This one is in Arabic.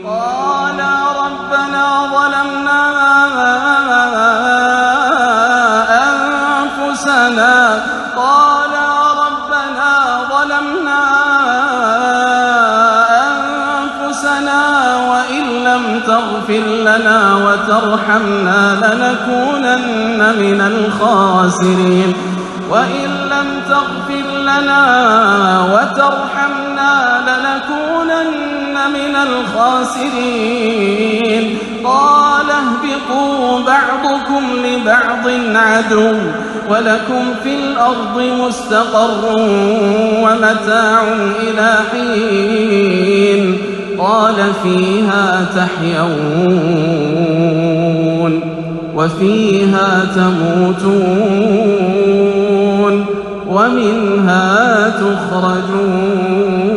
قال ربنا ظلمنا أنفسنا وإن لم تغفر لنا وترحمنا لنكونن من الخاسرين وإن لم تغفر لنا وترحمنا لنكونن من الخاسرين قال اهبطوا بعضكم لبعض عدو ولكم في الأرض مستقر ومتاع إلى حين قال فيها تحيون وفيها تموتون ومنها تخرجون